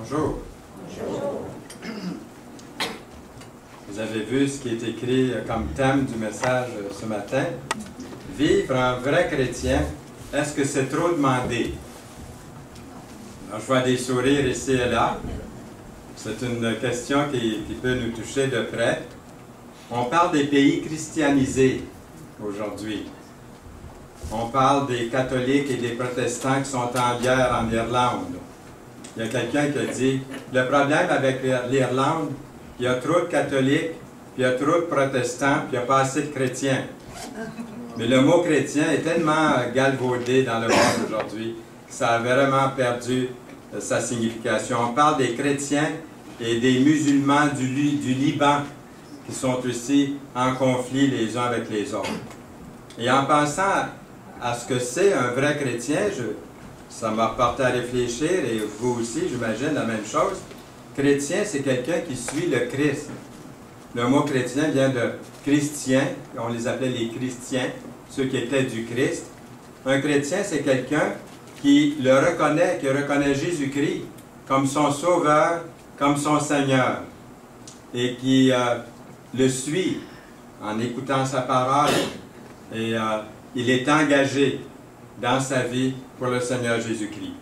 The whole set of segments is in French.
Bonjour. Bonjour. Vous avez vu ce qui est écrit comme thème du message ce matin. Vivre un vrai chrétien, est-ce que c'est trop demandé? Alors, je vois des sourires ici et là. C'est une question qui peut nous toucher de près. On parle des pays christianisés aujourd'hui. On parle des catholiques et des protestants qui sont en guerre en Irlande. Il y a quelqu'un qui a dit, le problème avec l'Irlande, il y a trop de catholiques, puis il y a trop de protestants, puis il n'y a pas assez de chrétiens. Mais le mot chrétien est tellement galvaudé dans le monde aujourd'hui, que ça a vraiment perdu sa signification. On parle des chrétiens et des musulmans du Liban, qui sont aussi en conflit les uns avec les autres. Et en pensant à ce que c'est un vrai chrétien, ça m'a porté à réfléchir, et vous aussi, j'imagine, la même chose. Chrétien, c'est quelqu'un qui suit le Christ. Le mot chrétien vient de chrétien, on les appelait les chrétiens, ceux qui étaient du Christ. Un chrétien, c'est quelqu'un qui le reconnaît, qui reconnaît Jésus-Christ comme son sauveur, comme son Seigneur, et qui le suit en écoutant sa parole, et il est engagé dans sa vie pour le Seigneur Jésus-Christ.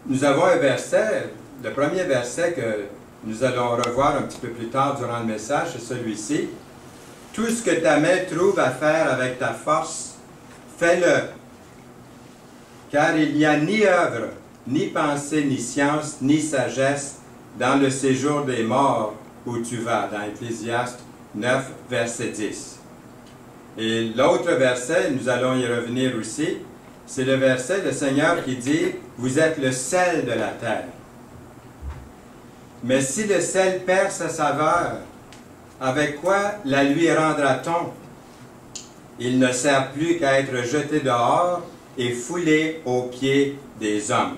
Nous avons un verset, le premier verset que nous allons revoir un petit peu plus tard durant le message, c'est celui-ci. « Tout ce que ta main trouve à faire avec ta force, fais-le, car il n'y a ni œuvre, ni pensée, ni science, ni sagesse dans le séjour des morts où tu vas. » Dans Ecclésiaste 9, verset 10. Et l'autre verset, nous allons y revenir aussi, c'est le verset du Seigneur qui dit « Vous êtes le sel de la terre. » Mais si le sel perd sa saveur, avec quoi la lui rendra-t-on? Il ne sert plus qu'à être jeté dehors et foulé aux pieds des hommes.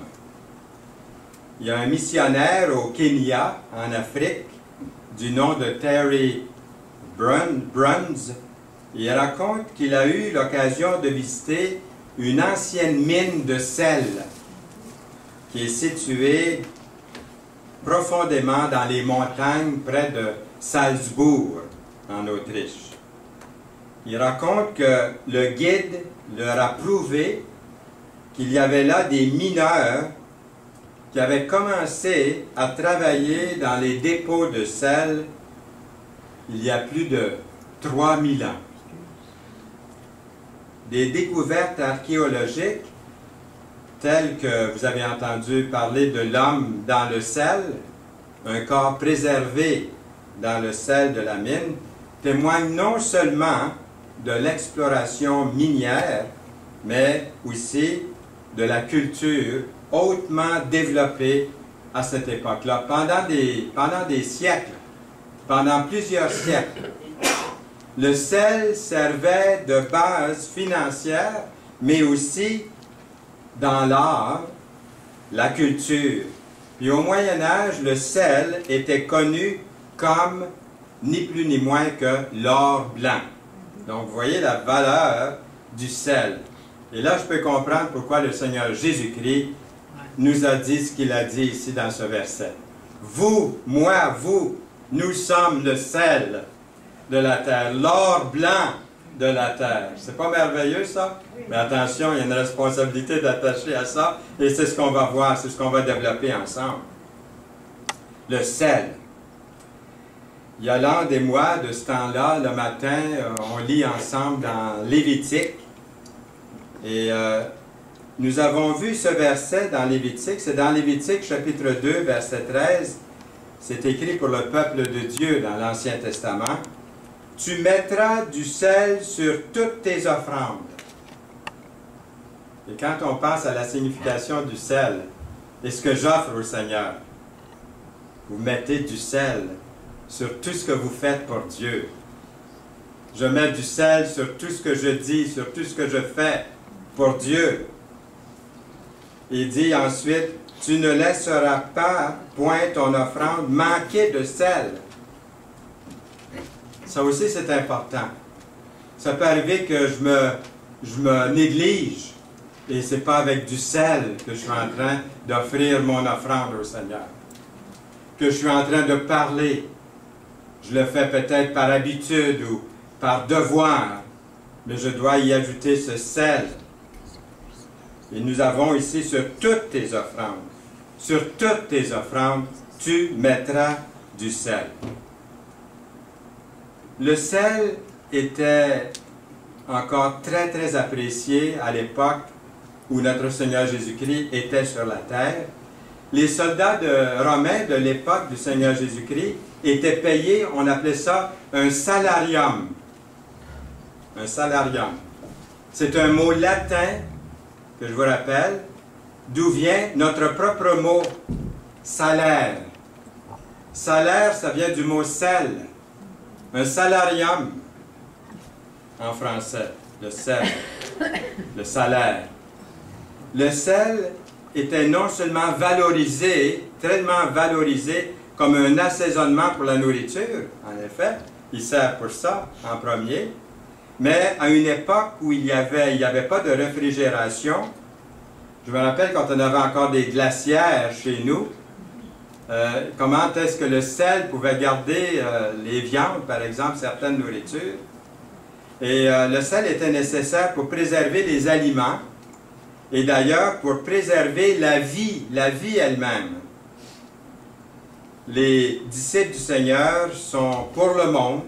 Il y a un missionnaire au Kenya, en Afrique, du nom de Terry Bruns. Il raconte qu'il a eu l'occasion de visiter une ancienne mine de sel qui est située profondément dans les montagnes près de Salzbourg, en Autriche. Il raconte que le guide leur a prouvé qu'il y avait là des mineurs qui avaient commencé à travailler dans les dépôts de sel il y a plus de 3000 ans. Des découvertes archéologiques telles que vous avez entendu parler de l'homme dans le sel, un corps préservé dans le sel de la mine, témoignent non seulement de l'exploration minière, mais aussi de la culture hautement développée à cette époque-là. Pendant des siècles, pendant plusieurs siècles, le sel servait de base financière, mais aussi dans l'art, la culture. Puis au Moyen Âge, le sel était connu comme ni plus ni moins que l'or blanc. Donc vous voyez la valeur du sel. Et là, je peux comprendre pourquoi le Seigneur Jésus-Christ nous a dit ce qu'il a dit ici dans ce verset. Vous, moi, vous, nous sommes le sel de la terre, l'or blanc de la terre. C'est pas merveilleux, ça? Mais attention, il y a une responsabilité d'attacher à ça, et c'est ce qu'on va voir, c'est ce qu'on va développer ensemble. Le sel. Yolande et moi, de ce temps-là, le matin, on lit ensemble dans Lévitique, et nous avons vu ce verset dans Lévitique, c'est dans Lévitique chapitre 2, verset 13, c'est écrit pour le peuple de Dieu dans l'Ancien Testament. « Tu mettras du sel sur toutes tes offrandes. » Et quand on pense à la signification du sel, et ce que j'offre au Seigneur, vous mettez du sel sur tout ce que vous faites pour Dieu. Je mets du sel sur tout ce que je dis, sur tout ce que je fais pour Dieu. Il dit ensuite, « Tu ne laisseras pas, point ton offrande, manquer de sel. » Ça aussi, c'est important. Ça peut arriver que je me néglige Et ce n'est pas avec du sel que je suis en train d'offrir mon offrande au Seigneur. Que je suis en train de parler. Je le fais peut-être par habitude ou par devoir, mais je dois y ajouter ce sel. Et nous avons ici sur toutes tes offrandes. Sur toutes tes offrandes, tu mettras du sel. Le sel était encore très, très apprécié à l'époque où notre Seigneur Jésus-Christ était sur la terre. Les soldats romains de l'époque du Seigneur Jésus-Christ étaient payés, on appelait ça un salarium. Un salarium. C'est un mot latin que je vous rappelle, d'où vient notre propre mot salaire. Salaire, ça vient du mot sel. Un salarium en français, le sel, le salaire. Le sel était non seulement valorisé, tellement valorisé comme un assaisonnement pour la nourriture, en effet, il sert pour ça en premier, mais à une époque où il n'y avait pas de réfrigération, je me rappelle quand on avait encore des glacières chez nous, comment est-ce que le sel pouvait garder les viandes, par exemple, certaines nourritures. Et le sel était nécessaire pour préserver les aliments et d'ailleurs pour préserver la vie elle-même. Les disciples du Seigneur sont pour le monde,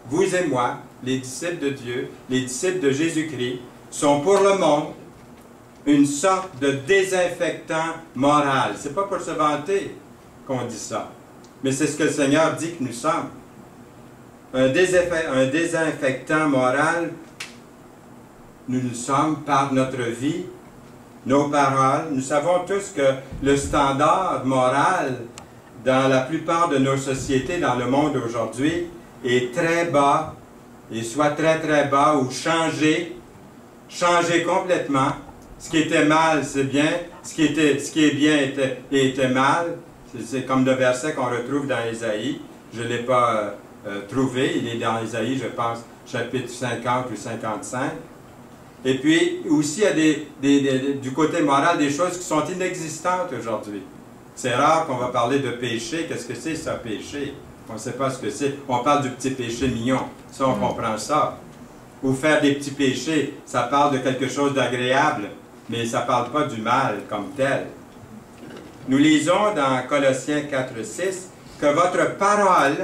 vous et moi, les disciples de Dieu, les disciples de Jésus-Christ, sont pour le monde une sorte de désinfectant moral. Ce n'est pas pour se vanter qu'on dit ça, mais c'est ce que le Seigneur dit que nous sommes. Un désinfectant moral, nous le sommes par notre vie, nos paroles. Nous savons tous que le standard moral dans la plupart de nos sociétés dans le monde aujourd'hui est très bas, et soit très très bas ou changé complètement. Ce qui était mal, c'est bien. Ce qui est bien était mal. C'est comme le verset qu'on retrouve dans Ésaïe. Je ne l'ai pas trouvé. Il est dans Ésaïe, je pense, chapitre 50 ou 55. Et puis, aussi, il y a du côté moral des choses qui sont inexistantes aujourd'hui. C'est rare qu'on va parler de péché. Qu'est-ce que c'est, ça, péché? On ne sait pas ce que c'est. On parle du petit péché mignon. Ça, on comprend ça. Ou faire des petits péchés, ça parle de quelque chose d'agréable, mais ça ne parle pas du mal comme tel. Nous lisons dans Colossiens 4:6 que votre parole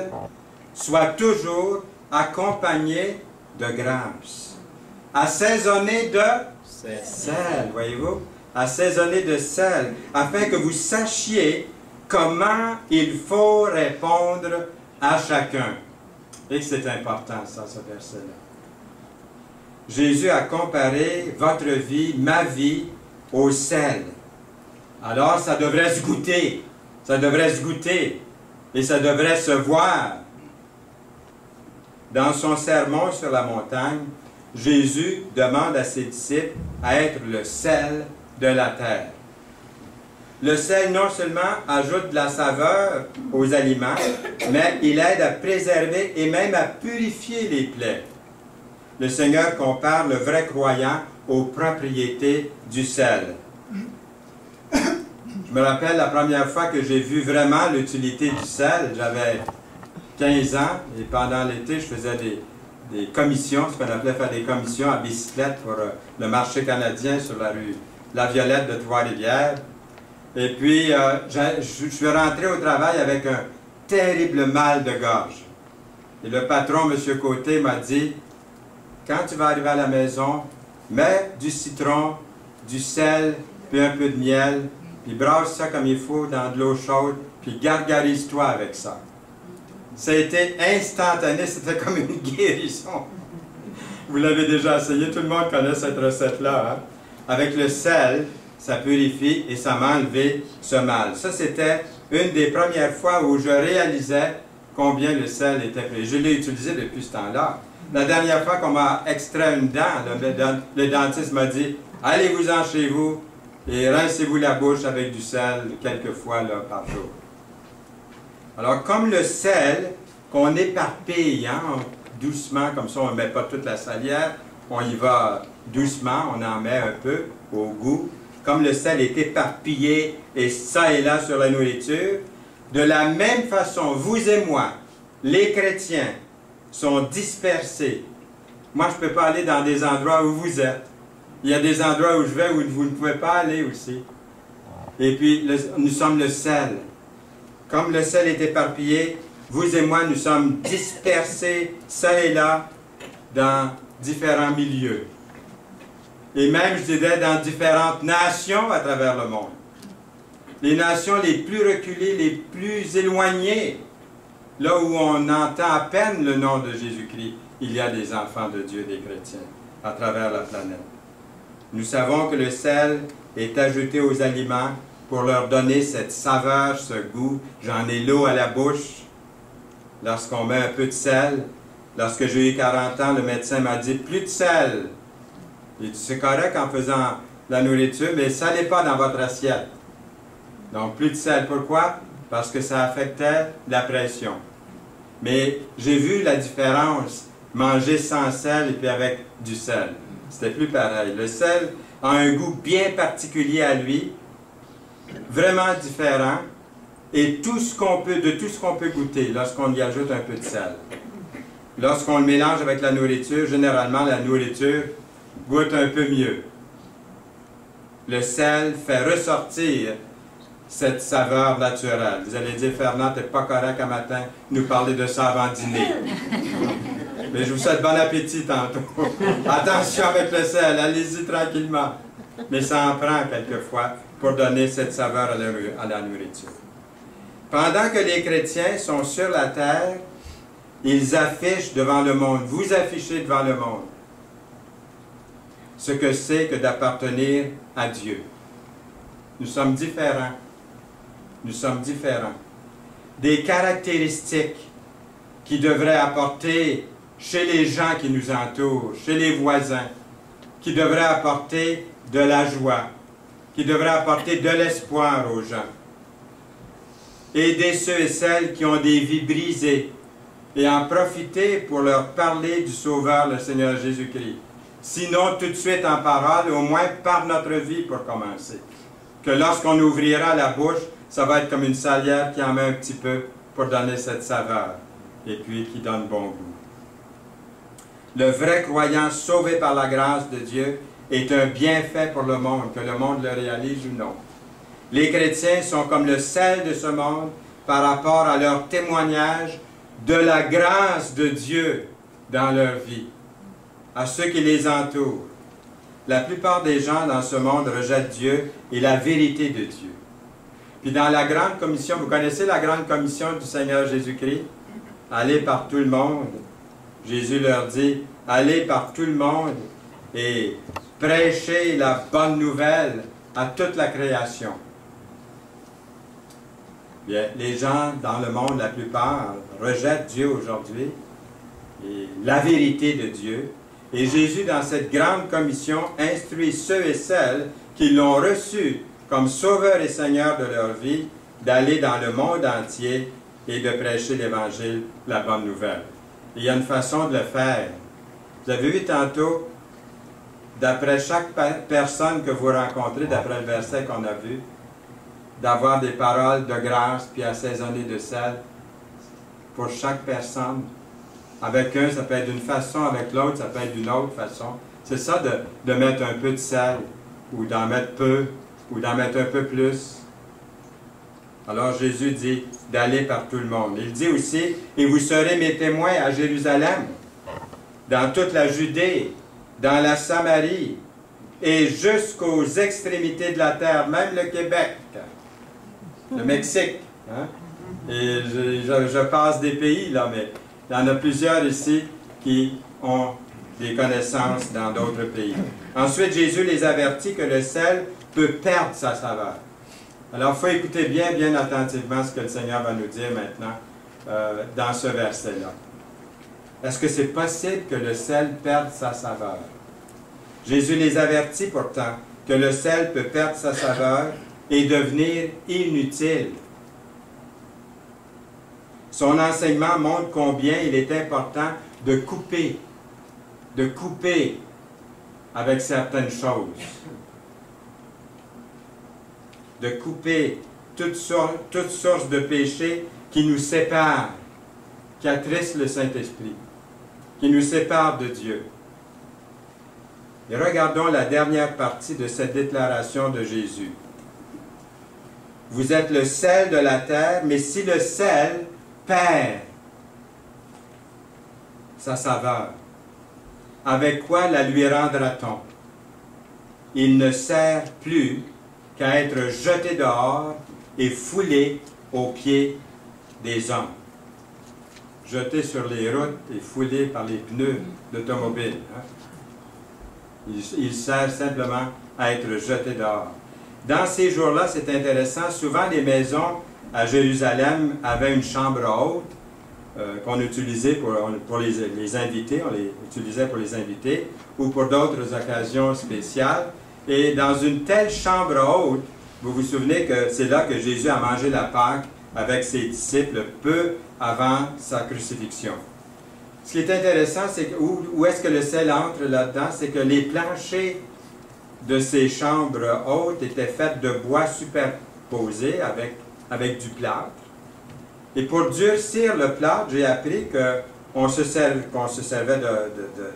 soit toujours accompagnée de grâce, assaisonnée de sel, voyez-vous, assaisonnée de sel, afin que vous sachiez comment il faut répondre à chacun. Et c'est important, ça, ce verset-là. Jésus a comparé votre vie, ma vie, au sel. Alors, ça devrait se goûter. Ça devrait se goûter. Et ça devrait se voir. Dans son sermon sur la montagne, Jésus demande à ses disciples à être le sel de la terre. Le sel non seulement ajoute de la saveur aux aliments, mais il aide à préserver et même à purifier les plaies. Le Seigneur compare le vrai croyant aux propriétés du sel. Je me rappelle la première fois que j'ai vu vraiment l'utilité du sel. J'avais 15 ans et pendant l'été, je faisais des commissions, ce qu'on appelait faire des commissions à bicyclette pour le marché canadien sur la rue La Violette de Trois-Rivières. Et puis, je suis rentré au travail avec un terrible mal de gorge. Et le patron, M. Côté, m'a dit, quand tu vas arriver à la maison, mets du citron, du sel, puis un peu de miel, puis brasse ça comme il faut dans de l'eau chaude, puis gargarise-toi avec ça. Ça a été instantané, c'était comme une guérison. Vous l'avez déjà essayé, tout le monde connaît cette recette-là. Hein? Avec le sel, ça purifie et ça m'a enlevé ce mal. Ça, c'était une des premières fois où je réalisais combien le sel était pris. Je l'ai utilisé depuis ce temps-là. La dernière fois qu'on m'a extrait une dent, le dentiste m'a dit « Allez-vous-en chez vous et rincez-vous la bouche avec du sel quelques fois là, par jour. » Alors, comme le sel, qu'on éparpille, hein, doucement, comme ça, on ne met pas toute la salière, on y va doucement, on en met un peu au goût. Comme le sel est éparpillé et ça et là sur la nourriture, de la même façon, vous et moi, les chrétiens, sont dispersés. Moi, je ne peux pas aller dans des endroits où vous êtes. Il y a des endroits où je vais où vous ne pouvez pas aller aussi. Et puis, nous sommes le sel. Comme le sel est éparpillé, vous et moi, nous sommes dispersés, ça et là, dans différents milieux. Et même, je dirais, dans différentes nations à travers le monde. Les nations les plus reculées, les plus éloignées, là où on entend à peine le nom de Jésus-Christ, il y a des enfants de Dieu, des chrétiens, à travers la planète. Nous savons que le sel est ajouté aux aliments pour leur donner cette saveur, ce goût. J'en ai l'eau à la bouche lorsqu'on met un peu de sel. Lorsque j'ai eu 40 ans, le médecin m'a dit « plus de sel ». Il dit « c'est correct en faisant la nourriture, mais ça n'est pas dans votre assiette ». Donc plus de sel. Pourquoi? Parce que ça affectait la pression. Mais j'ai vu la différence, manger sans sel et puis avec du sel. C'était plus pareil. Le sel a un goût bien particulier à lui, vraiment différent, et tout ce qu'on peut goûter lorsqu'on y ajoute un peu de sel. Lorsqu'on le mélange avec la nourriture, généralement la nourriture goûte un peu mieux. Le sel fait ressortir cette saveur naturelle. Vous allez dire, Fernand, t'es pas correct un matin nous parler de ça avant dîner. Mais je vous souhaite bon appétit tantôt. Attention avec le sel, allez-y tranquillement. Mais ça en prend quelquefois pour donner cette saveur à la nourriture. Pendant que les chrétiens sont sur la terre, ils affichent devant le monde, vous affichez devant le monde, ce que c'est que d'appartenir à Dieu. Nous sommes différents. Nous sommes différents. Des caractéristiques qui devraient apporter chez les gens qui nous entourent, chez les voisins, qui devraient apporter de la joie, qui devraient apporter de l'espoir aux gens. Aider ceux et celles qui ont des vies brisées et en profiter pour leur parler du Sauveur, le Seigneur Jésus-Christ. Sinon, tout de suite en parole, au moins par notre vie pour commencer. Que lorsqu'on ouvrira la bouche, ça va être comme une salière qui en met un petit peu pour donner cette saveur et puis qui donne bon goût. Le vrai croyant sauvé par la grâce de Dieu est un bienfait pour le monde, que le monde le réalise ou non. Les chrétiens sont comme le sel de ce monde par rapport à leur témoignage de la grâce de Dieu dans leur vie, à ceux qui les entourent. La plupart des gens dans ce monde rejettent Dieu et la vérité de Dieu. Puis dans la grande commission, vous connaissez la grande commission du Seigneur Jésus-Christ? Allez par tout le monde. Jésus leur dit, allez par tout le monde et prêchez la bonne nouvelle à toute la création. Bien, les gens dans le monde, la plupart, rejettent Dieu aujourd'hui et la vérité de Dieu. Et Jésus, dans cette grande commission, instruit ceux et celles qui l'ont reçu comme Sauveur et Seigneur de leur vie, d'aller dans le monde entier et de prêcher l'Évangile, la bonne nouvelle. Il y a une façon de le faire. Vous avez vu tantôt, d'après chaque personne que vous rencontrez, d'après le verset qu'on a vu, d'avoir des paroles de grâce puis assaisonnées de sel pour chaque personne. Avec un, ça peut être d'une façon, avec l'autre, ça peut être d'une autre façon. C'est ça de mettre un peu de sel, ou d'en mettre peu, ou d'en mettre un peu plus. Alors Jésus dit d'aller par tout le monde. Il dit aussi, et vous serez mes témoins à Jérusalem, dans toute la Judée, dans la Samarie, et jusqu'aux extrémités de la terre, même le Québec, le Mexique. Hein? Et je passe des pays, là, mais il y en a plusieurs ici qui ont des connaissances dans d'autres pays. Ensuite, Jésus les avertit que le sel peut perdre sa saveur. Alors, il faut écouter bien, bien attentivement ce que le Seigneur va nous dire maintenant dans ce verset-là. Est-ce que c'est possible que le sel perde sa saveur? Jésus les avertit pourtant que le sel peut perdre sa saveur et devenir inutile. Son enseignement montre combien il est important de couper avec certaines choses, de couper toutes sources de péché qui nous séparent, qui attristent le Saint-Esprit, qui nous séparent de Dieu. Et regardons la dernière partie de cette déclaration de Jésus. Vous êtes le sel de la terre, mais si le sel perd sa saveur, avec quoi la lui rendra-t-on? Il ne sert plus qu'à être jeté dehors et foulé aux pieds des hommes. Jeté sur les routes et foulé par les pneus d'automobile. Il sert simplement à être jeté dehors. Dans ces jours-là, c'est intéressant, souvent les maisons à Jérusalem avaient une chambre haute qu'on utilisait pour les invités, on les utilisait pour les invités ou pour d'autres occasions spéciales. Et dans une telle chambre haute, vous vous souvenez que c'est là que Jésus a mangé la Pâque avec ses disciples peu avant sa crucifixion. Ce qui est intéressant, c'est que où est-ce que le sel entre là-dedans? C'est que les planchers de ces chambres hautes étaient faits de bois superposés avec du plâtre. Et pour durcir le plâtre, j'ai appris qu'on se servait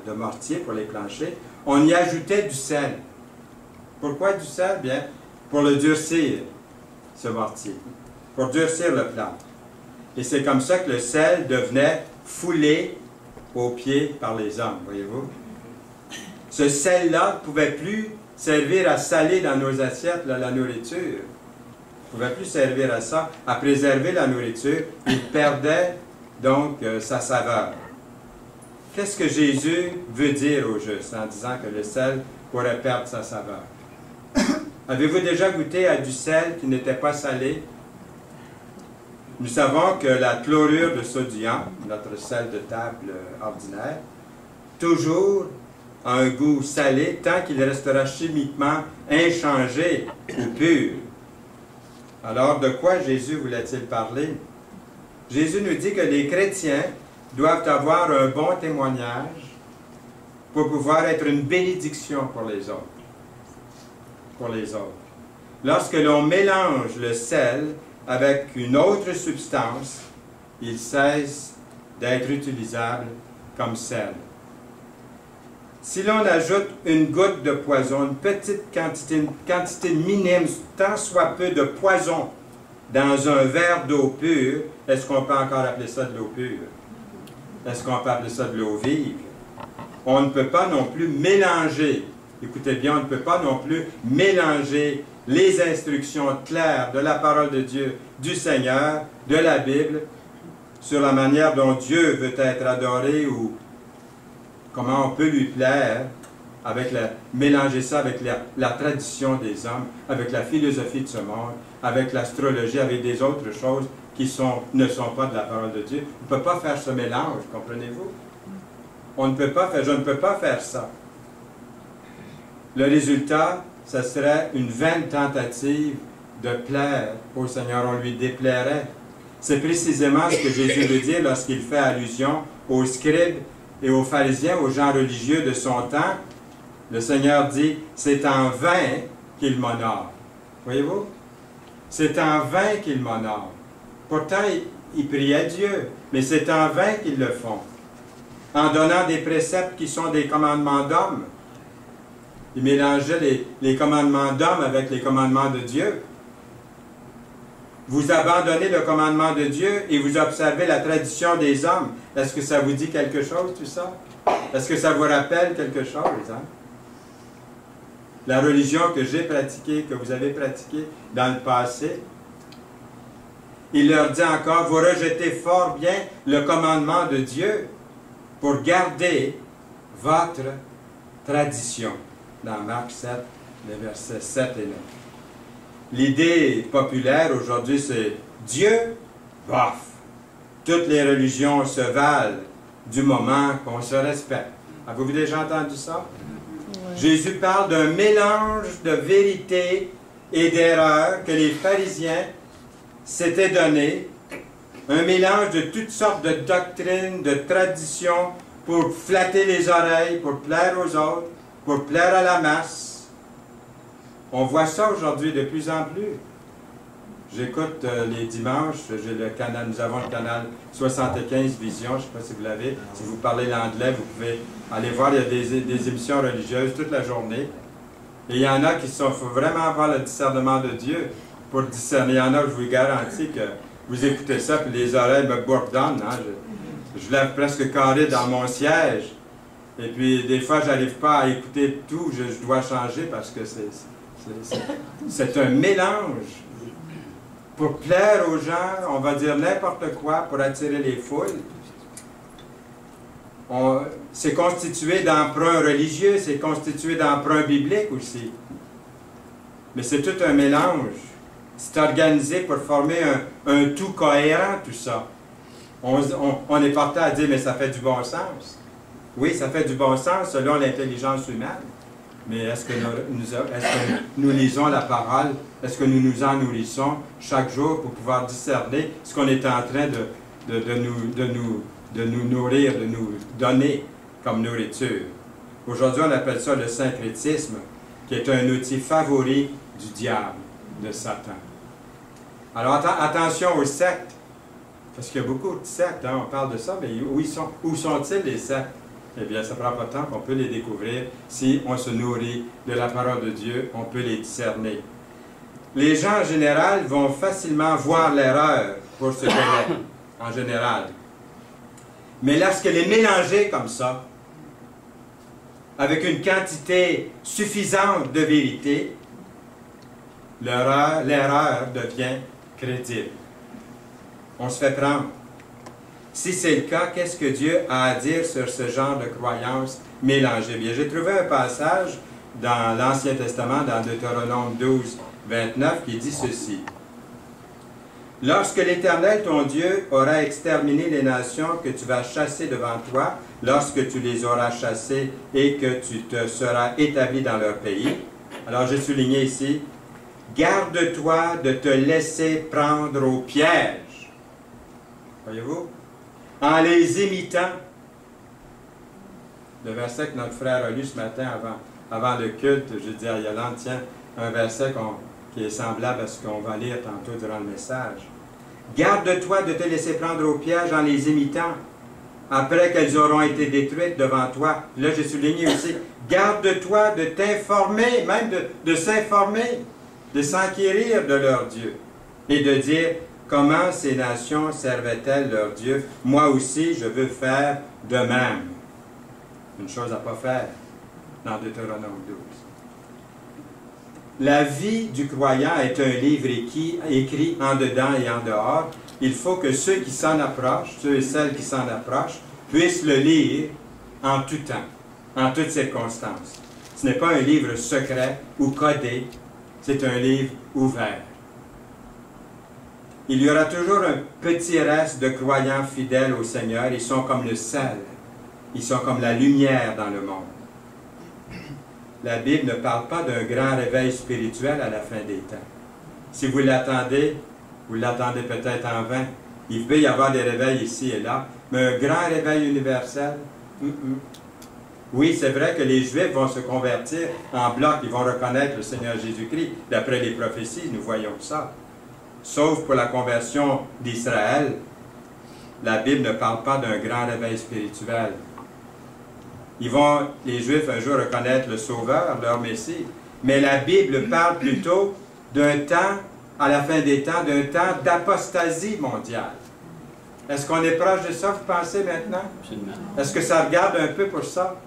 de mortier pour les planchers. On y ajoutait du sel. Pourquoi du sel? Bien, pour le durcir, ce mortier. Pour durcir le plâtre. Et c'est comme ça que le sel devenait foulé aux pieds par les hommes, voyez-vous. Ce sel-là ne pouvait plus servir à saler dans nos assiettes la nourriture. Il ne pouvait plus servir à ça, à préserver la nourriture. Il perdait donc sa saveur. Qu'est-ce que Jésus veut dire aux justes en disant que le sel pourrait perdre sa saveur? Avez-vous déjà goûté à du sel qui n'était pas salé? Nous savons que la chlorure de sodium, notre sel de table ordinaire, toujours a un goût salé tant qu'il restera chimiquement inchangé ou pur. Alors, de quoi Jésus voulait-il parler? Jésus nous dit que les chrétiens doivent avoir un bon témoignage pour pouvoir être une bénédiction pour les autres. Pour les autres. Lorsque l'on mélange le sel avec une autre substance, il cesse d'être utilisable comme sel. Si l'on ajoute une goutte de poison, une petite quantité, une quantité minime, tant soit peu de poison dans un verre d'eau pure, est-ce qu'on peut encore appeler ça de l'eau pure? Est-ce qu'on peut appeler ça de l'eau vive? On ne peut pas non plus mélanger, écoutez bien, on ne peut pas non plus mélanger les instructions claires de la parole de Dieu, du Seigneur, de la Bible, sur la manière dont Dieu veut être adoré ou comment on peut lui plaire, mélanger ça avec la tradition des hommes, avec la philosophie de ce monde, avec l'astrologie, avec des autres choses qui ne sont pas de la parole de Dieu. On ne peut pas faire ce mélange, comprenez-vous? On ne peut pas faire, je ne peux pas faire ça. Le résultat, ce serait une vaine tentative de plaire au Seigneur. On lui déplairait. C'est précisément ce que Jésus veut dire lorsqu'il fait allusion aux scribes et aux pharisiens, aux gens religieux de son temps. Le Seigneur dit, c'est en vain qu'ils m'honorent. Voyez-vous? C'est en vain qu'ils m'honorent. Pourtant, ils priaient Dieu, mais c'est en vain qu'ils le font. En donnant des préceptes qui sont des commandements d'hommes. Ils mélangeaient les commandements d'hommes avec les commandements de Dieu. Vous abandonnez le commandement de Dieu et vous observez la tradition des hommes. Est-ce que ça vous dit quelque chose, tout ça? Est-ce que ça vous rappelle quelque chose? Hein? La religion que j'ai pratiquée, que vous avez pratiquée dans le passé, il leur dit encore, vous rejetez fort bien le commandement de Dieu pour garder votre tradition. Dans Marc 7, les versets 7 et 9. L'idée populaire aujourd'hui, c'est Dieu, bof. Toutes les religions se valent du moment qu'on se respecte. Avez-vous déjà entendu ça? Oui. Jésus parle d'un mélange de vérité et d'erreur que les pharisiens s'étaient donné, un mélange de toutes sortes de doctrines, de traditions pour flatter les oreilles, pour plaire aux autres, pour plaire à la masse. On voit ça aujourd'hui de plus en plus. J'écoute les dimanches, j'ai le canal, nous avons le canal 75 Vision, je ne sais pas si vous l'avez. Si vous parlez l'anglais, vous pouvez aller voir, il y a des émissions religieuses toute la journée. Et il y en a qui faut vraiment avoir le discernement de Dieu pour discerner. Il y en a, je vous garantis que vous écoutez ça, puis les oreilles me bourdonnent. Hein? Je lève presque carré dans mon siège. Et puis, des fois, je n'arrive pas à écouter tout, je dois changer parce que c'est un mélange. Pour plaire aux gens, on va dire n'importe quoi pour attirer les foules. C'est constitué d'emprunts religieux, c'est constitué d'emprunts bibliques aussi. Mais c'est tout un mélange. C'est organisé pour former un tout cohérent, tout ça. On est porté à dire, mais ça fait du bon sens. Oui, ça fait du bon sens selon l'intelligence humaine. Mais est-ce que nous lisons la parole? Est-ce que nous nous en nourrissons chaque jour pour pouvoir discerner ce qu'on est en train de nous nourrir, de nous donner comme nourriture? Aujourd'hui, on appelle ça le syncrétisme, qui est un outil favori du diable, de Satan. Alors attention aux sectes, parce qu'il y a beaucoup de sectes, hein, on parle de ça, mais où sont-ils les sectes? Eh bien, ça ne prend pas de temps qu'on peut les découvrir. Si on se nourrit de la parole de Dieu, on peut les discerner. Les gens en général vont facilement voir l'erreur pour ce qu'elle est, en général. Mais lorsqu'elle est mélangée comme ça, avec une quantité suffisante de vérité, l'erreur devient crédible. On se fait prendre. Si c'est le cas, qu'est-ce que Dieu a à dire sur ce genre de croyances mélangées? Bien, j'ai trouvé un passage dans l'Ancien Testament, dans Deutéronome 12, 29, qui dit ceci. « Lorsque l'Éternel, ton Dieu, aura exterminé les nations que tu vas chasser devant toi, lorsque tu les auras chassées et que tu te seras établi dans leur pays. » Alors, j'ai souligné ici, « Garde-toi de te laisser prendre au piège. » Voyez-vous? En les imitant. Le verset que notre frère a lu ce matin avant le culte, j'ai dit à Yolande, tiens, un verset qui est semblable à ce qu'on va lire tantôt durant le message. Garde-toi de te laisser prendre au piège en les imitant, après qu'elles auront été détruites devant toi. Là, j'ai souligné aussi, garde-toi de t'informer, même de s'informer, de s'enquérir de leur Dieu, et de dire, comment ces nations servaient-elles leur Dieu? Moi aussi, je veux faire de même. Une chose à ne pas faire dans Deutéronome 12. La vie du croyant est un livre écrit en dedans et en dehors. Il faut que ceux qui s'en approchent, ceux et celles qui s'en approchent, puissent le lire en tout temps, en toutes circonstances. Ce n'est pas un livre secret ou codé, c'est un livre ouvert. Il y aura toujours un petit reste de croyants fidèles au Seigneur. Ils sont comme le sel. Ils sont comme la lumière dans le monde. La Bible ne parle pas d'un grand réveil spirituel à la fin des temps. Si vous l'attendez peut-être en vain. Il peut y avoir des réveils ici et là, mais un grand réveil universel, Oui, c'est vrai que les Juifs vont se convertir en bloc, ils vont reconnaître le Seigneur Jésus-Christ. D'après les prophéties, nous voyons ça. Sauf pour la conversion d'Israël, la Bible ne parle pas d'un grand réveil spirituel. Les Juifs, un jour, reconnaître le Sauveur, leur Messie. Mais la Bible parle plutôt d'un temps, à la fin des temps, d'un temps d'apostasie mondiale. Est-ce qu'on est proche de ça, vous pensez, maintenant? Est-ce que ça regarde un peu pour ça?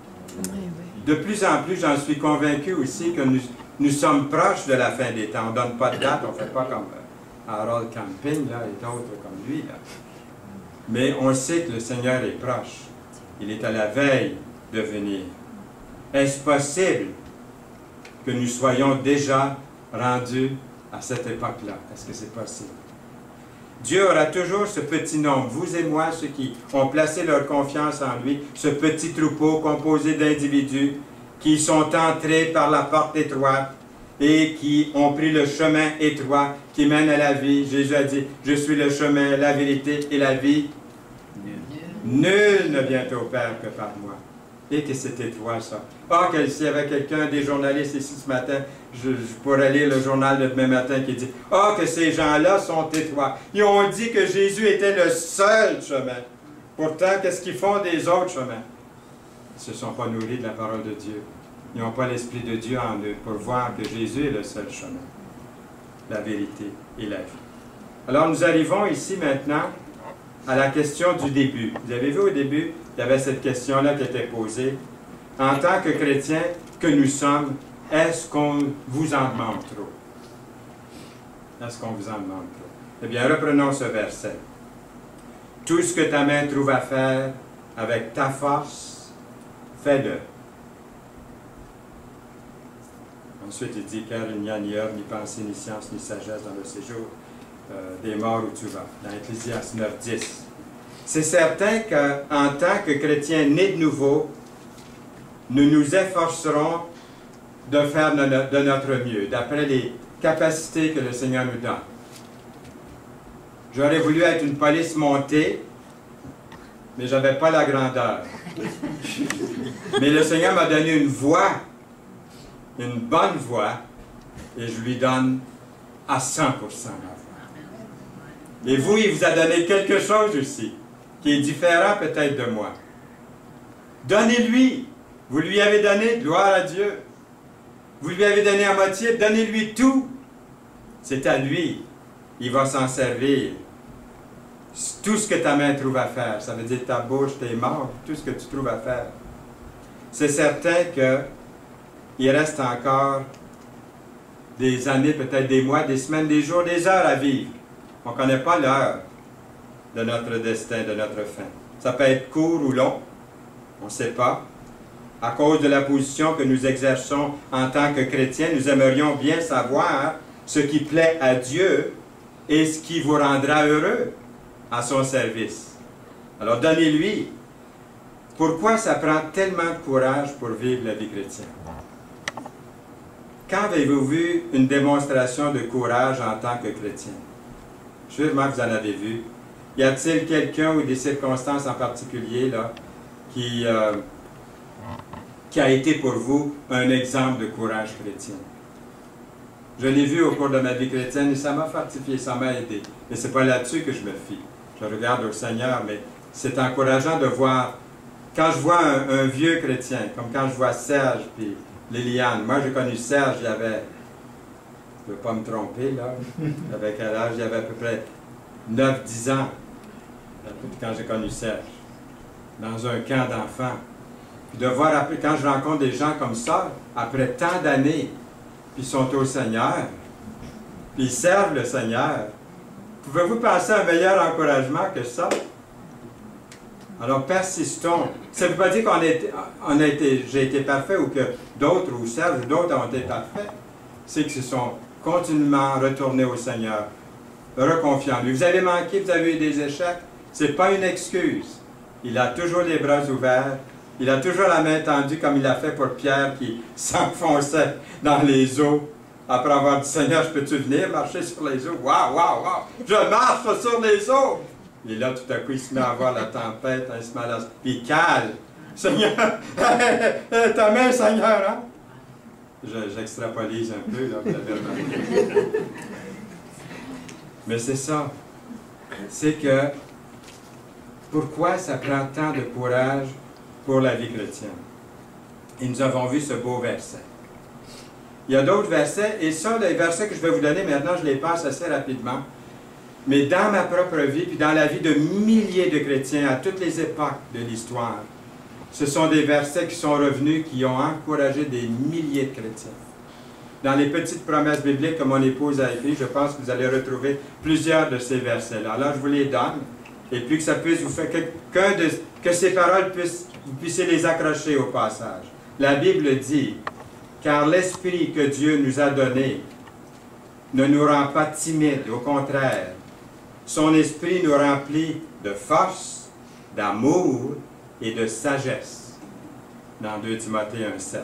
De plus en plus, j'en suis convaincu aussi que nous sommes proches de la fin des temps. On ne donne pas de date, on ne fait pas comme Harold Camping là, et d'autres comme lui. Là. Mais on sait que le Seigneur est proche. Il est à la veille de venir. Est-ce possible que nous soyons déjà rendus à cette époque-là? Est-ce que c'est possible? Dieu aura toujours ce petit nombre, vous et moi, ceux qui ont placé leur confiance en lui, ce petit troupeau composé d'individus qui sont entrés par la porte étroite et qui ont pris le chemin étroit qui mène à la vie. Jésus a dit, je suis le chemin, la vérité et la vie. Nul ne vient au Père que par moi. Et que c'est étroit, ça. Ah, que s'il y avait quelqu'un, des journalistes ici ce matin, je pourrais lire le journal de demain matin qui dit « Ah, que ces gens-là sont étroits. Ils ont dit que Jésus était le seul chemin. Pourtant, qu'est-ce qu'ils font des autres chemins? » Ils ne se sont pas nourris de la parole de Dieu. Ils n'ont pas l'Esprit de Dieu en eux pour voir que Jésus est le seul chemin, la vérité et la vie. Alors, nous arrivons ici maintenant à la question du début. Vous avez vu au début, il y avait cette question-là qui était posée. En tant que chrétiens que nous sommes, est-ce qu'on vous en demande trop? Est-ce qu'on vous en demande trop? Eh bien, reprenons ce verset. Tout ce que ta main trouve à faire avec ta force, fais-le. Ensuite, il dit, car il n'y a ni œuvre, ni pensée, ni science, ni sagesse dans le séjour des morts où tu vas. Dans Ecclésiaste 9, 10. C'est certain qu'en tant que chrétiens nés de nouveau, nous nous efforcerons de faire de notre mieux, d'après les capacités que le Seigneur nous donne. J'aurais voulu être une police montée, mais je n'avais pas la grandeur. Mais le Seigneur m'a donné une voix, une bonne voix, et je lui donne à 100% ma voix. Et vous, il vous a donné quelque chose aussi, qui est différent peut-être de moi. Donnez-lui. Vous lui avez donné, gloire à Dieu. Vous lui avez donné à moitié, donnez-lui tout. C'est à lui. Il va s'en servir. Tout ce que ta main trouve à faire, ça veut dire ta bouche, tes mains, tout ce que tu trouves à faire. C'est certain qu'il reste encore des années, peut-être des mois, des semaines, des jours, des heures à vivre. On ne connaît pas l'heure de notre destin, de notre fin. Ça peut être court ou long, on ne sait pas. À cause de la position que nous exerçons en tant que chrétiens, nous aimerions bien savoir ce qui plaît à Dieu et ce qui vous rendra heureux à son service. Alors donnez-lui. Pourquoi ça prend tellement de courage pour vivre la vie chrétienne? Quand avez-vous vu une démonstration de courage en tant que chrétien? Sûrement que vous en avez vu. Y a-t-il quelqu'un ou des circonstances en particulier là, qui a été pour vous un exemple de courage chrétien? Je l'ai vu au cours de ma vie chrétienne et ça m'a fortifié, ça m'a aidé. Et ce n'est pas là-dessus que je me fie. Je regarde au Seigneur, mais c'est encourageant de voir, quand je vois un vieux chrétien, comme quand je vois Serge puis Liliane. Moi, j'ai connu Serge, il y avait, je ne veux pas me tromper, là, avec quel âge? Il y avait à peu près 9-10 ans, quand j'ai connu Serge, dans un camp d'enfants. Puis de voir, après, quand je rencontre des gens comme ça, après tant d'années, puis ils sont au Seigneur, puis ils servent le Seigneur, pouvez-vous penser à un meilleur encouragement que ça? Alors persistons. Ça ne veut pas dire j'ai été parfait ou que d'autres, ou Serge, ou d'autres ont été parfaits. C'est qu'ils se sont continuellement retournés au Seigneur, reconfiants en lui. Vous avez manqué, vous avez eu des échecs, ce n'est pas une excuse. Il a toujours les bras ouverts, il a toujours la main tendue comme il a fait pour Pierre qui s'enfonçait dans les eaux. Après avoir dit, Seigneur, je peux-tu venir marcher sur les eaux? Waouh, waouh, waouh! Je marche sur les eaux! Et là, tout à coup, il se met à voir la tempête, il se met à puis il cale. Seigneur, ta main, Seigneur, hein? J'extrapolise un peu, là, vous avez remarqué. Mais c'est ça. C'est que, pourquoi ça prend tant de courage pour la vie chrétienne? Et nous avons vu ce beau verset. Il y a d'autres versets, et ça, les versets que je vais vous donner maintenant, je les passe assez rapidement. Mais dans ma propre vie, puis dans la vie de milliers de chrétiens à toutes les époques de l'histoire, ce sont des versets qui sont revenus, qui ont encouragé des milliers de chrétiens. Dans les petites promesses bibliques que mon épouse a écrites, je pense que vous allez retrouver plusieurs de ces versets-là. Alors, je vous les donne, et puis que ça puisse vous faire que ces paroles vous puissiez les accrocher au passage. La Bible dit, « Car l'Esprit que Dieu nous a donné ne nous rend pas timides, au contraire. Son Esprit nous remplit de force, d'amour et de sagesse. » Dans 2 Timothée 1,7.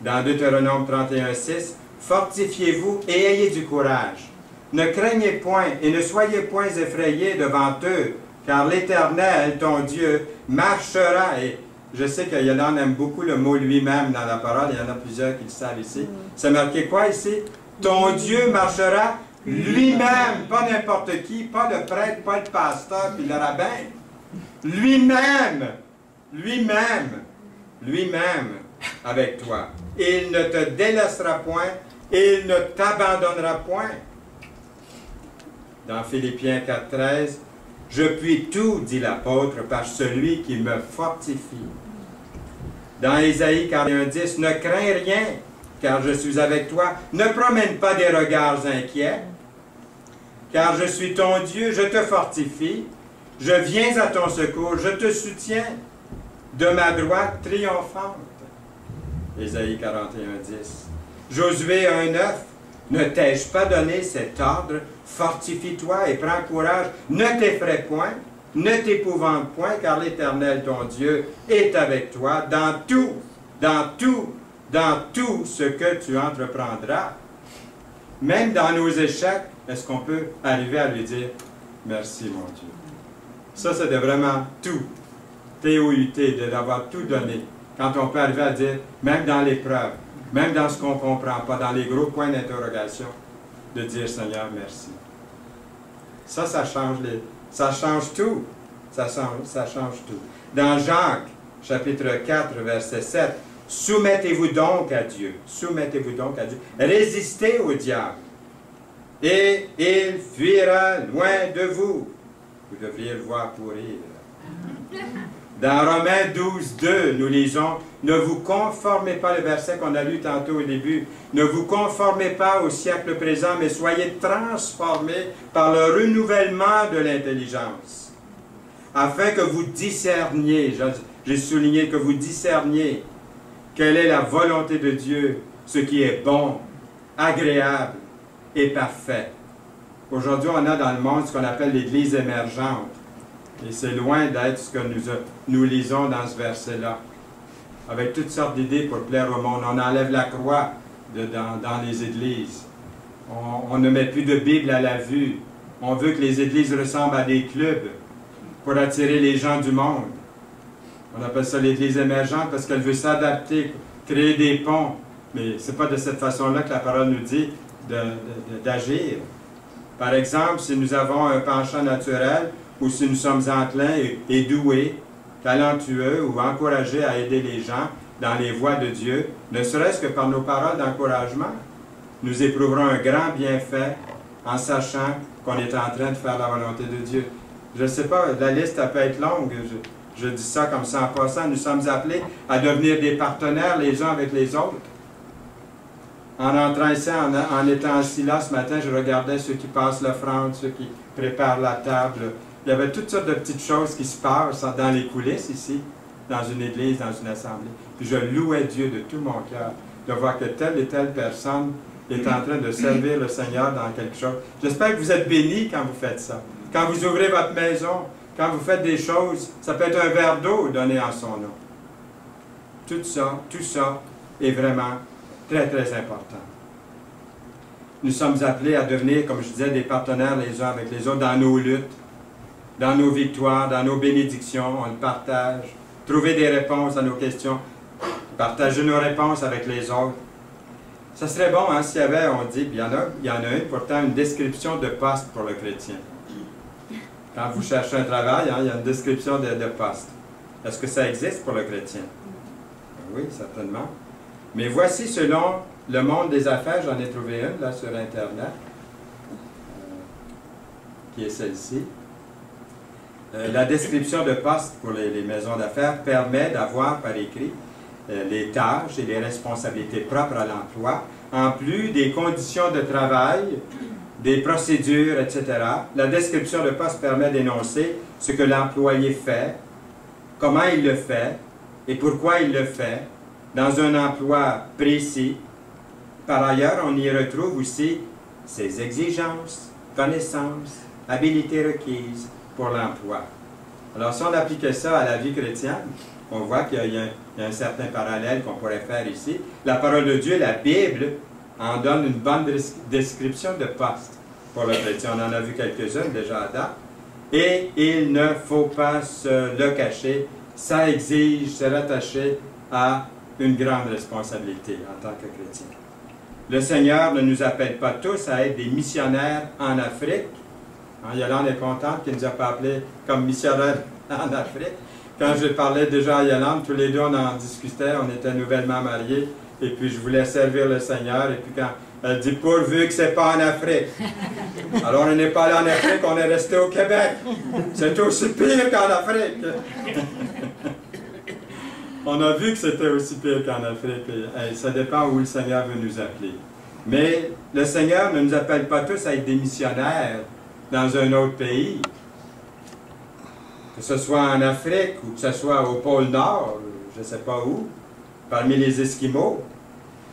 Dans Deutéronome 31,6, « Fortifiez-vous et ayez du courage. Ne craignez point et ne soyez point effrayés devant eux, car l'Éternel, ton Dieu, marchera et Je sais qu'il y en a qui aiment beaucoup le mot lui-même dans la parole. Il y en a plusieurs qui le savent ici. C'est marqué quoi ici? Ton Dieu marchera lui-même. Pas n'importe qui, pas le prêtre, pas le pasteur, puis le rabbin. Lui-même. Lui-même. Lui-même avec toi. Il ne te délaissera point. Il ne t'abandonnera point. Dans Philippiens 4,13, « Je puis tout, dit l'apôtre, par celui qui me fortifie. » Dans Ésaïe 41,10, « Ne crains rien, car je suis avec toi. Ne promène pas des regards inquiets, car je suis ton Dieu, je te fortifie. Je viens à ton secours, je te soutiens de ma droite triomphante. » Ésaïe 41,10. Josué 1,9. Ne t'ai-je pas donné cet ordre? Fortifie-toi et prends courage. Ne t'effraie point, ne t'épouvante point, car l'Éternel, ton Dieu, est avec toi dans tout ce que tu entreprendras. Même dans nos échecs, est-ce qu'on peut arriver à lui dire « Merci, mon Dieu ». Ça, c'est de vraiment tout. T-O-U-T, d'avoir tout donné. Quand on peut arriver à dire, même dans l'épreuve, même dans ce qu'on ne comprend pas, dans les gros points d'interrogation, de dire Seigneur, merci. Ça change tout. Ça change tout. Dans Jacques, chapitre 4, verset 7, soumettez-vous donc à Dieu. Soumettez-vous donc à Dieu. Résistez au diable. Et il fuira loin de vous. Vous devriez le voir pourrir. Dans Romains 12, 2, nous lisons, « Ne vous conformez pas, le verset qu'on a lu tantôt au début, « Ne vous conformez pas au siècle présent, mais soyez transformés par le renouvellement de l'intelligence, afin que vous discerniez, j'ai souligné que vous discerniez, quelle est la volonté de Dieu, ce qui est bon, agréable et parfait. » Aujourd'hui, on a dans le monde ce qu'on appelle l'Église émergente. Et c'est loin d'être ce que nous lisons dans ce verset-là. Avec toutes sortes d'idées pour plaire au monde. On enlève la croix dans les églises. On ne met plus de Bible à la vue. On veut que les églises ressemblent à des clubs pour attirer les gens du monde. On appelle ça l'Église émergente parce qu'elle veut s'adapter, créer des ponts. Mais ce n'est pas de cette façon-là que la parole nous dit d'agir. Par exemple, si nous avons un penchant naturel, ou si nous sommes enclins et doués, talentueux ou encouragés à aider les gens dans les voies de Dieu, ne serait-ce que par nos paroles d'encouragement, nous éprouverons un grand bienfait en sachant qu'on est en train de faire la volonté de Dieu. Je ne sais pas, la liste elle peut être longue, je dis ça comme ça en passant, nous sommes appelés à devenir des partenaires les uns avec les autres. En entrant ici, en étant assis là ce matin, je regardais ceux qui passent l'offrande, ceux qui préparent la table. Il y avait toutes sortes de petites choses qui se passent dans les coulisses ici, dans une église, dans une assemblée. Puis je louais Dieu de tout mon cœur, de voir que telle et telle personne est en train de servir le Seigneur dans quelque chose. J'espère que vous êtes bénis quand vous faites ça. Quand vous ouvrez votre maison, quand vous faites des choses, ça peut être un verre d'eau donné en son nom. Tout ça est vraiment très, très important. Nous sommes appelés à devenir, comme je disais, des partenaires les uns avec les autres dans nos luttes, dans nos victoires, dans nos bénédictions, on le partage. Trouver des réponses à nos questions, partager nos réponses avec les autres. Ça serait bon, hein, s'il y avait, on dit, il y en a une, pourtant, une description de poste pour le chrétien. Quand vous cherchez un travail, hein, il y a une description de poste. Est-ce que ça existe pour le chrétien? Oui, certainement. Mais voici, selon le monde des affaires, j'en ai trouvé une, là, sur Internet, qui est celle-ci. La description de poste pour les maisons d'affaires permet d'avoir par écrit les tâches et les responsabilités propres à l'emploi, en plus des conditions de travail, des procédures, etc. La description de poste permet d'énoncer ce que l'employé fait, comment il le fait et pourquoi il le fait, dans un emploi précis. Par ailleurs, on y retrouve aussi ses exigences, connaissances, habilités requises pour l'emploi. Alors, si on appliquait ça à la vie chrétienne, on voit qu'il y a un certain parallèle qu'on pourrait faire ici. La parole de Dieu, la Bible, en donne une bonne description de poste pour le chrétien. On en a vu quelques-unes déjà à date. Et il ne faut pas se le cacher, ça exige se rattacher à une grande responsabilité en tant que chrétien. Le Seigneur ne nous appelle pas tous à être des missionnaires en Afrique. Yolande est contente qu'il ne nous a pas appelés comme missionnaires en Afrique. Quand je parlais déjà à Yolande, tous les deux on en discutait, on était nouvellement mariés, et puis je voulais servir le Seigneur, et puis quand elle dit « pourvu que c'est pas en Afrique ». Alors on n'est pas allé en Afrique, on est resté au Québec. C'est aussi pire qu'en Afrique. On a vu que c'était aussi pire qu'en Afrique. Et ça dépend où le Seigneur veut nous appeler. Mais le Seigneur ne nous appelle pas tous à être des missionnaires dans un autre pays. Que ce soit en Afrique ou que ce soit au pôle Nord, je ne sais pas où, parmi les Esquimaux.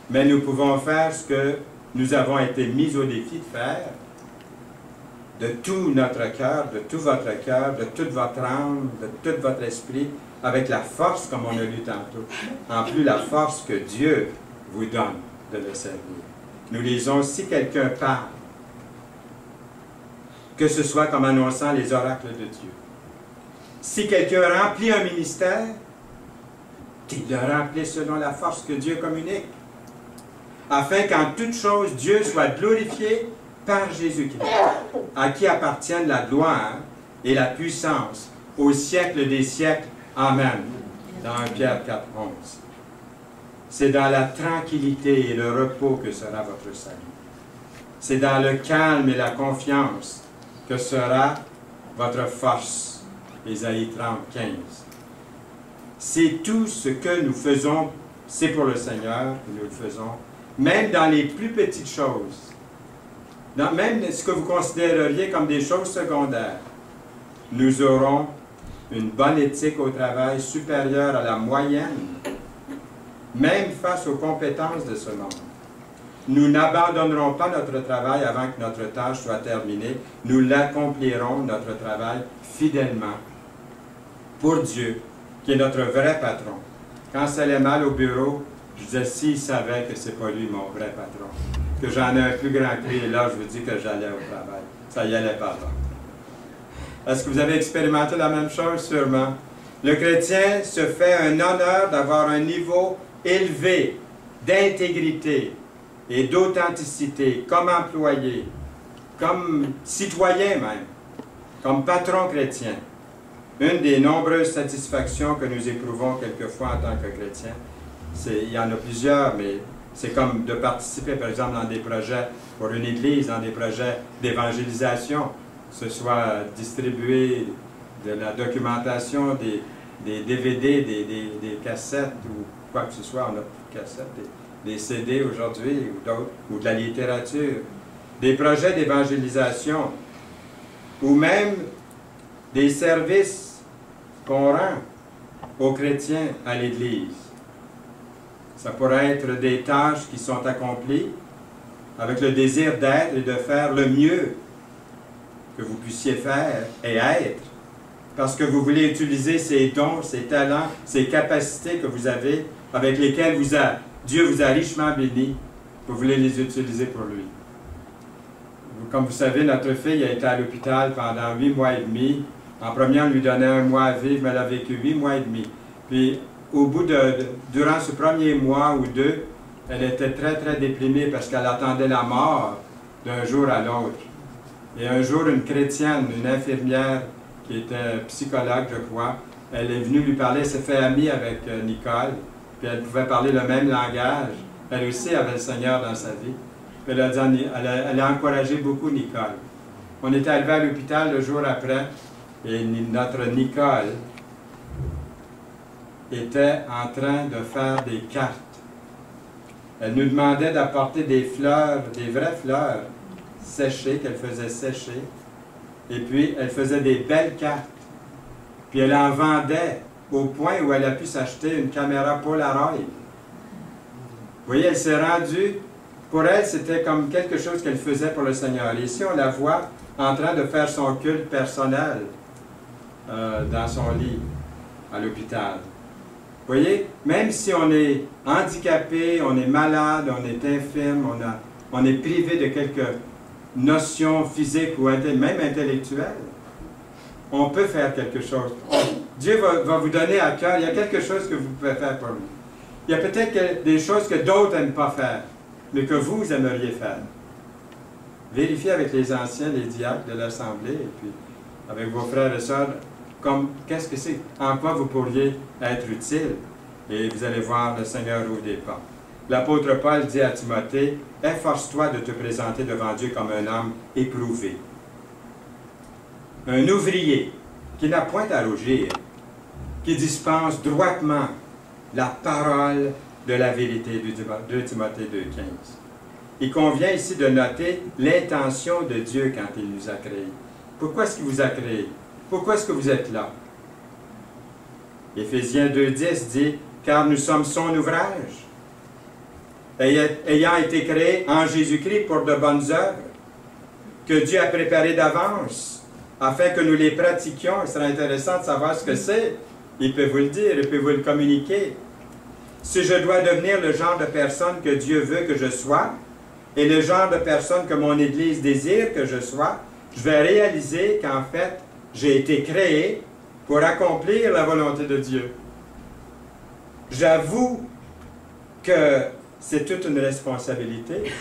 Mais nous pouvons faire ce que nous avons été mis au défi de faire, de tout notre cœur, de tout votre cœur, de toute votre âme, de tout votre esprit, avec la force, comme on a lu tantôt. En plus, la force que Dieu vous donne de le servir. Nous lisons, si quelqu'un parle, que ce soit comme annonçant les oracles de Dieu. Si quelqu'un remplit un ministère, qu'il le remplisse selon la force que Dieu communique, afin qu'en toute chose, Dieu soit glorifié par Jésus-Christ, à qui appartiennent la gloire et la puissance au siècle des siècles. Amen. Dans 1 Pierre 4, 11. C'est dans la tranquillité et le repos que sera votre salut. C'est dans le calme et la confiance que sera votre force. Ésaïe 30, 15. C'est tout ce que nous faisons, c'est pour le Seigneur que nous le faisons, même dans les plus petites choses. Même ce que vous considéreriez comme des choses secondaires. Nous aurons une bonne éthique au travail supérieure à la moyenne, même face aux compétences de ce monde. Nous n'abandonnerons pas notre travail avant que notre tâche soit terminée. Nous l'accomplirons, notre travail, fidèlement, pour Dieu, qui est notre vrai patron. Quand ça allait mal au bureau, je disais, s'il savait que ce n'est pas lui mon vrai patron, que j'en ai un plus grand que lui, et là, je vous dis que j'allais au travail. Ça y allait pas tant. Est-ce que vous avez expérimenté la même chose? Sûrement. Le chrétien se fait un honneur d'avoir un niveau élevé d'intégrité et d'authenticité comme employé, comme citoyen même, comme patron chrétien. Une des nombreuses satisfactions que nous éprouvons quelquefois en tant que chrétiens, il y en a plusieurs, mais c'est comme de participer, par exemple, dans des projets pour une église, dans des projets d'évangélisation, que ce soit distribuer de la documentation, des DVD, des cassettes ou quoi que ce soit, on a plus de cassettes, des CD aujourd'hui ou d'autres, ou de la littérature, des projets d'évangélisation, ou même des services qu'on rend aux chrétiens à l'Église. Ça pourrait être des tâches qui sont accomplies avec le désir d'être et de faire le mieux que vous puissiez faire et être, parce que vous voulez utiliser ces dons, ces talents, ces capacités que vous avez, avec lesquels Dieu vous a richement béni, vous voulez les utiliser pour lui. Comme vous savez, notre fille a été à l'hôpital pendant 8 mois et demi. En premier, on lui donnait 1 mois à vivre, mais elle a vécu 8 mois et demi. Puis, durant ce premier mois ou 2, elle était très, très déprimée parce qu'elle attendait la mort d'un jour à l'autre. Et un jour, une chrétienne, une infirmière qui était psychologue, je crois, elle est venue lui parler, elle s'est fait amie avec Nicole, puis elle pouvait parler le même langage. Elle aussi avait le Seigneur dans sa vie. Puis elle a encouragé beaucoup Nicole. On était arrivé à l'hôpital le jour après, et notre Nicole était en train de faire des cartes. Elle nous demandait d'apporter des fleurs, des vraies fleurs, séchées, qu'elle faisait sécher. Et puis, elle faisait des belles cartes. Puis, elle en vendait au point où elle a pu s'acheter une caméra Polaroid. Vous voyez, elle s'est rendue, pour elle, c'était comme quelque chose qu'elle faisait pour le Seigneur. Et ici, on la voit en train de faire son culte personnel dans son lit à l'hôpital. Vous voyez, même si on est handicapé, on est malade, on est infirme, on est privé de quelques notions physiques ou même intellectuelles, on peut faire quelque chose Dieu va vous donner à cœur, il y a quelque chose que vous pouvez faire pour lui. Il y a peut-être des choses que d'autres n'aiment pas faire, mais que vous aimeriez faire. Vérifiez avec les anciens, les diacres de l'Assemblée, et puis avec vos frères et sœurs, qu'est-ce que c'est, en quoi vous pourriez être utile. Et vous allez voir, le Seigneur ouvre des portes. L'apôtre Paul dit à Timothée, « Efforce-toi de te présenter devant Dieu comme un homme éprouvé. » Un ouvrier qui n'a point à rougir, qui dispense droitement la parole de la vérité de Timothée 2,15. Il convient ici de noter l'intention de Dieu quand il nous a créés. Pourquoi est-ce qu'il vous a créés? Pourquoi est-ce que vous êtes là? Éphésiens 2,10 dit, « Car nous sommes son ouvrage, ayant été créés en Jésus-Christ pour de bonnes œuvres, que Dieu a préparées d'avance, afin que nous les pratiquions. » Il sera intéressant de savoir ce que c'est. Il peut vous le dire, il peut vous le communiquer. Si je dois devenir le genre de personne que Dieu veut que je sois, et le genre de personne que mon Église désire que je sois, je vais réaliser qu'en fait, j'ai été créé pour accomplir la volonté de Dieu. J'avoue que c'est toute une responsabilité,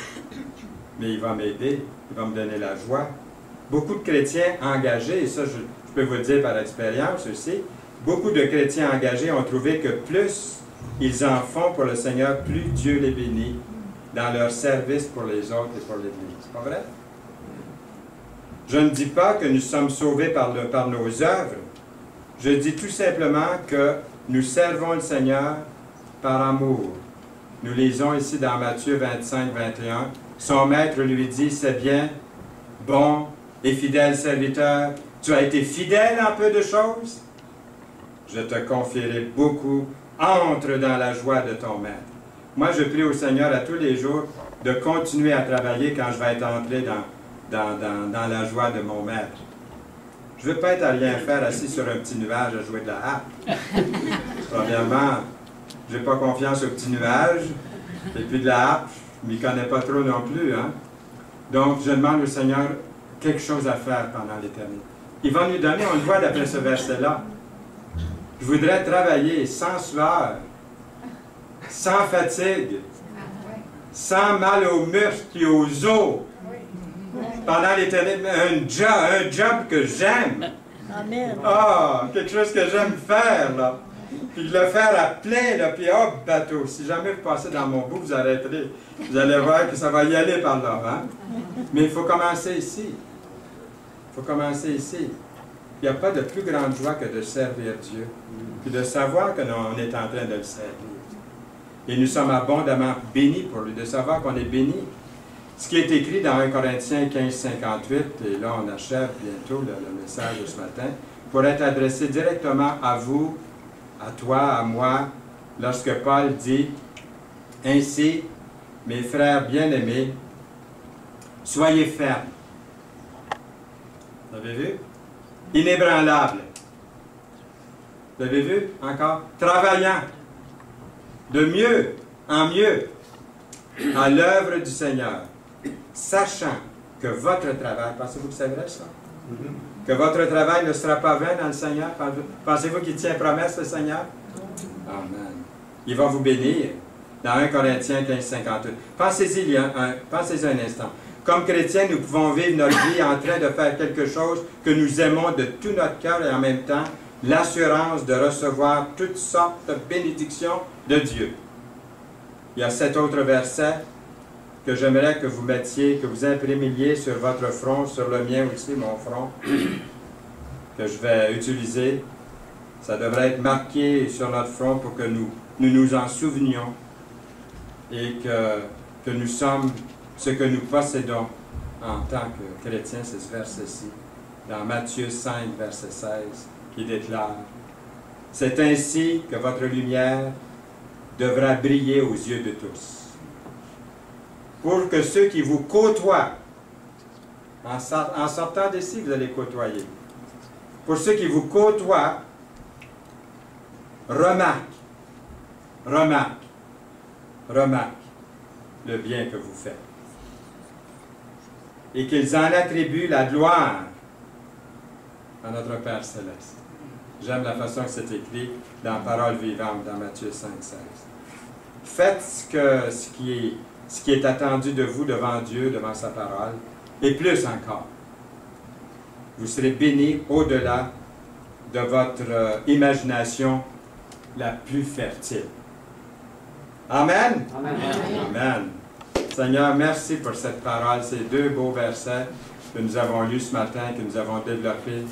mais il va m'aider, il va me donner la joie. Beaucoup de chrétiens engagés, et ça je peux vous le dire par expérience aussi, beaucoup de chrétiens engagés ont trouvé que plus ils en font pour le Seigneur, plus Dieu les bénit dans leur service pour les autres et pour l'Église. C'est pas vrai? Je ne dis pas que nous sommes sauvés par nos œuvres. Je dis tout simplement que nous servons le Seigneur par amour. Nous lisons ici dans Matthieu 25, 21. Son maître lui dit, « C'est bien, bon et fidèle serviteur, tu as été fidèle en peu de choses, je te confierai beaucoup, entre dans la joie de ton maître. » Moi, je prie au Seigneur à tous les jours de continuer à travailler quand je vais être entré dans la joie de mon maître. Je ne veux pas être à rien faire assis sur un petit nuage à jouer de la harpe. Premièrement, je n'ai pas confiance au petit nuage, et puis de la harpe, je ne m'y connais pas trop non plus. Hein? Donc, je demande au Seigneur quelque chose à faire pendant l'éternité. Il va nous donner, on le voit d'après ce verset-là. Je voudrais travailler sans sueur, sans fatigue, sans mal aux muscles et aux os, pendant l'éternité, un job que j'aime. Ah, quelque chose que j'aime faire, là. Puis de le faire à plein, là, puis hop, bateau. Si jamais vous passez dans mon bout, vous arrêterez. Vous allez voir que ça va y aller par là, hein? Mais il faut commencer ici. Il faut commencer ici. Il n'y a pas de plus grande joie que de servir Dieu, puis de savoir qu'on est en train de le servir. Et nous sommes abondamment bénis pour lui, de savoir qu'on est bénis. Ce qui est écrit dans 1 Corinthiens 15, 58, et là on achève bientôt le message de ce matin, pour être adressé directement à vous, à toi, à moi, lorsque Paul dit « Ainsi, mes frères bien-aimés, soyez fermes. » Vous avez vu? Inébranlables. Vous avez vu? Encore? Travaillant. De mieux en mieux à l'œuvre du Seigneur, sachant que votre travail, pensez-vous que c'est vrai ça? Que votre travail ne sera pas vain dans le Seigneur? Pensez-vous qu'il tient promesse, le Seigneur? Amen. Il va vous bénir. Dans 1 Corinthiens 15, 58. Pensez-y un instant. Comme chrétiens, nous pouvons vivre notre vie en train de faire quelque chose que nous aimons de tout notre cœur et en même temps, l'assurance de recevoir toutes sortes de bénédictions de Dieu. Il y a cet autre verset que j'aimerais que vous mettiez, que vous imprimiliez sur votre front, sur le mien aussi, mon front, que je vais utiliser. Ça devrait être marqué sur notre front pour que nous en souvenions et que nous sommes ce que nous possédons en tant que chrétiens. C'est ce verset-ci, dans Matthieu 5, verset 16, qui déclare « C'est ainsi que votre lumière devra briller aux yeux de tous, pour que ceux qui vous côtoient, en sortant d'ici, vous allez côtoyer, pour ceux qui vous côtoient, remarquent le bien que vous faites, et qu'ils en attribuent la gloire à notre Père Céleste. » J'aime la façon que c'est écrit dans Parole vivante, dans Matthieu 5,16. Faites ce qui est attendu de vous devant Dieu, devant sa parole, et plus encore. Vous serez bénis au-delà de votre imagination la plus fertile. Amen? Amen. Amen. Seigneur, merci pour cette parole, ces deux beaux versets que nous avons lus ce matin, que nous avons développés.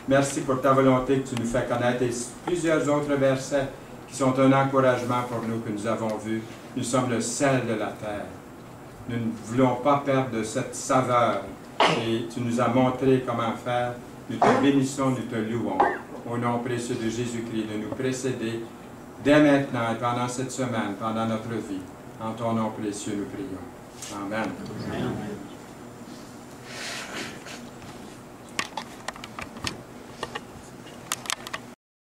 Merci pour ta volonté que tu nous fais connaître et plusieurs autres versets qui sont un encouragement pour nous que nous avons vus. Nous sommes le sel de la terre. Nous ne voulons pas perdre de cette saveur et tu nous as montré comment faire. Nous te bénissons, nous te louons. Au nom précieux de Jésus-Christ, de nous précéder dès maintenant et pendant cette semaine, pendant notre vie. En ton nom précieux, nous prions. Amen. Amen.